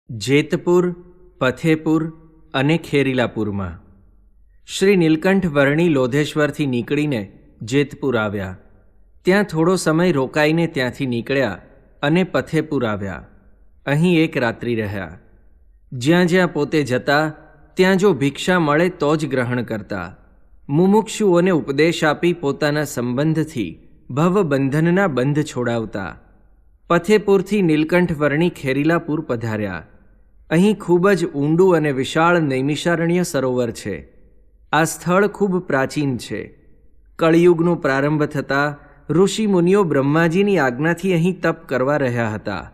જેતપુર, પથેપુર અને ખેરીલાપુરમાં શ્રી નીલકંઠ વર્ણી લોધેશ્વરથી નીકળીને જેતપુર આવ્યા. ત્યાં થોડો સમય રોકાઈને ત્યાંથી નીકળ્યા અને પથેપુર આવ્યા. અહીં એક રાત્રિ રહ્યા. જ્યાં જ્યાં પોતે જતા ત્યાં જો ભિક્ષા મળે તો જ ગ્રહણ કરતા. મુમુક્ષુઓને ઉપદેશ આપી પોતાના સંબંધથી ભવબંધનના બંધ છોડાવતા. પથેપુરથી નીલકંઠ વર્ણી ખેરીલાપુર પધાર્યા. અહીં ખૂબ જ ઊંડું અને વિશાળ નૈમિષારણ્ય સરોવર છે. આ સ્થળ ખૂબ પ્રાચીન છે. કળિયુગનો પ્રારંભ થતાં ઋષિમુનિઓ બ્રહ્માજીની આજ્ઞાથી અહીં તપ કરવા રહ્યા હતા.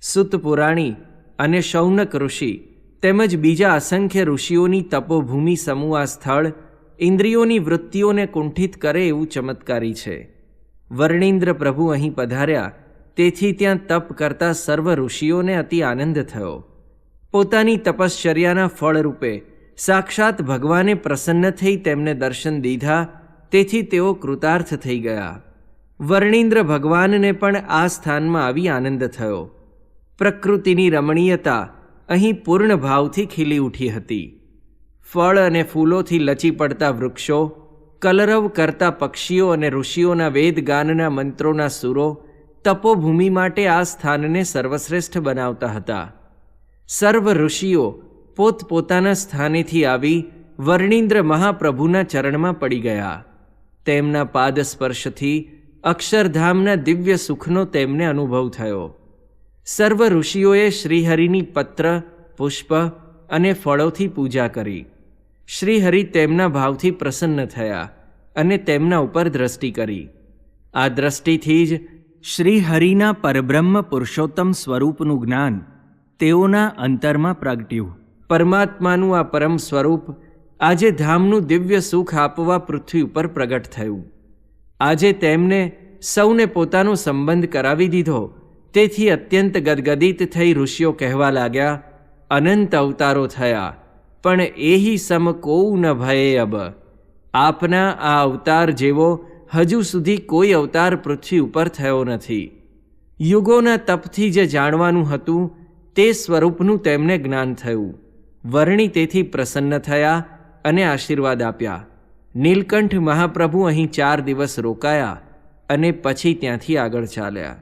સુત પુરાણી અને શૌનક ઋષિ તેમજ બીજા અસંખ્ય ઋષિઓની તપોભૂમિ સમૂહ આ સ્થળ ઇન્દ્રિયોની વૃત્તિઓને કુંઠિત કરે એવું ચમત્કારી છે. વર્ણિન્દ્ર પ્રભુ અહીં પધાર્યા, તેથી ત્યાં તપ કરતા સર્વ ઋષિઓને અતિ આનંદ થયો. પોતાની તપશ્ચર્યાના ફળરૂપે સાક્ષાત ભગવાને પ્રસન્ન થઈ તેમને દર્શન દીધા, તેથી તેઓ કૃતાર્થ થઈ ગયા. વર્ણિન્દ્ર ભગવાનને પણ આ સ્થાનમાં આવી આનંદ થયો. પ્રકૃતિની રમણીયતા અહીં પૂર્ણ ભાવથી ખીલી ઉઠી હતી. ફળ અને ફૂલોથી લચી પડતા વૃક્ષો, કલરવ કરતા પક્ષીઓ અને ઋષિઓના વેદગાનના મંત્રોના સુરો તપોભૂમિ માટે આ સ્થાનને સર્વશ્રેષ્ઠ બનાવતા હતા. સર્વ ઋષિઓ પોતપોતાના સ્થાનેથી આવી વર્ણિન્દ્ર મહાપ્રભુના ચરણમાં પડી ગયા. તેમના પાદસ્પર્શથી અક્ષરધામના દિવ્ય સુખનો તેમને અનુભવ થયો. સર્વ ઋષિઓએ શ્રીહરિની પત્ર, પુષ્પ અને ફળોથી પૂજા કરી. શ્રીહરિ તેમના ભાવથી પ્રસન્ન થયા અને તેમના ઉપર દ્રષ્ટિ કરી. આ દ્રષ્ટિથી જ શ્રીહરિના પરબ્રહ્મ પુરુષોત્તમ સ્વરૂપનું જ્ઞાન તેઓના અંતરમાં પ્રગટ્યું. પરમાત્માનું આ પરમ સ્વરૂપ આજે ધામનું દિવ્ય સુખ આપવા પૃથ્વી ઉપર પ્રગટ થયું. આજે તેમને સૌને પોતાનો સંબંધ કરાવી દીધો, તેથી અત્યંત ગદગદિત થઈ ઋષિઓ કહેવા લાગ્યા, અનંત અવતારો થયા, પણ એહી સમ કોઉ ન ભયે અબ. આપના આ અવતાર જેવો હજુ સુધી કોઈ અવતાર પૃથ્વી ઉપર થયો નથી. યુગોના તપથી જે જાણવાનું હતું તે સ્વરૂપનું તેમને જ્ઞાન થયું. વર્ણિ તેથી પ્રસન્ન થયા અને આશીર્વાદ આપ્યા. નીલકંઠ મહાપ્રભુ અહીં 4 દિવસ રોકાયા અને પછી ત્યાંથી આગળ ચાલ્યા.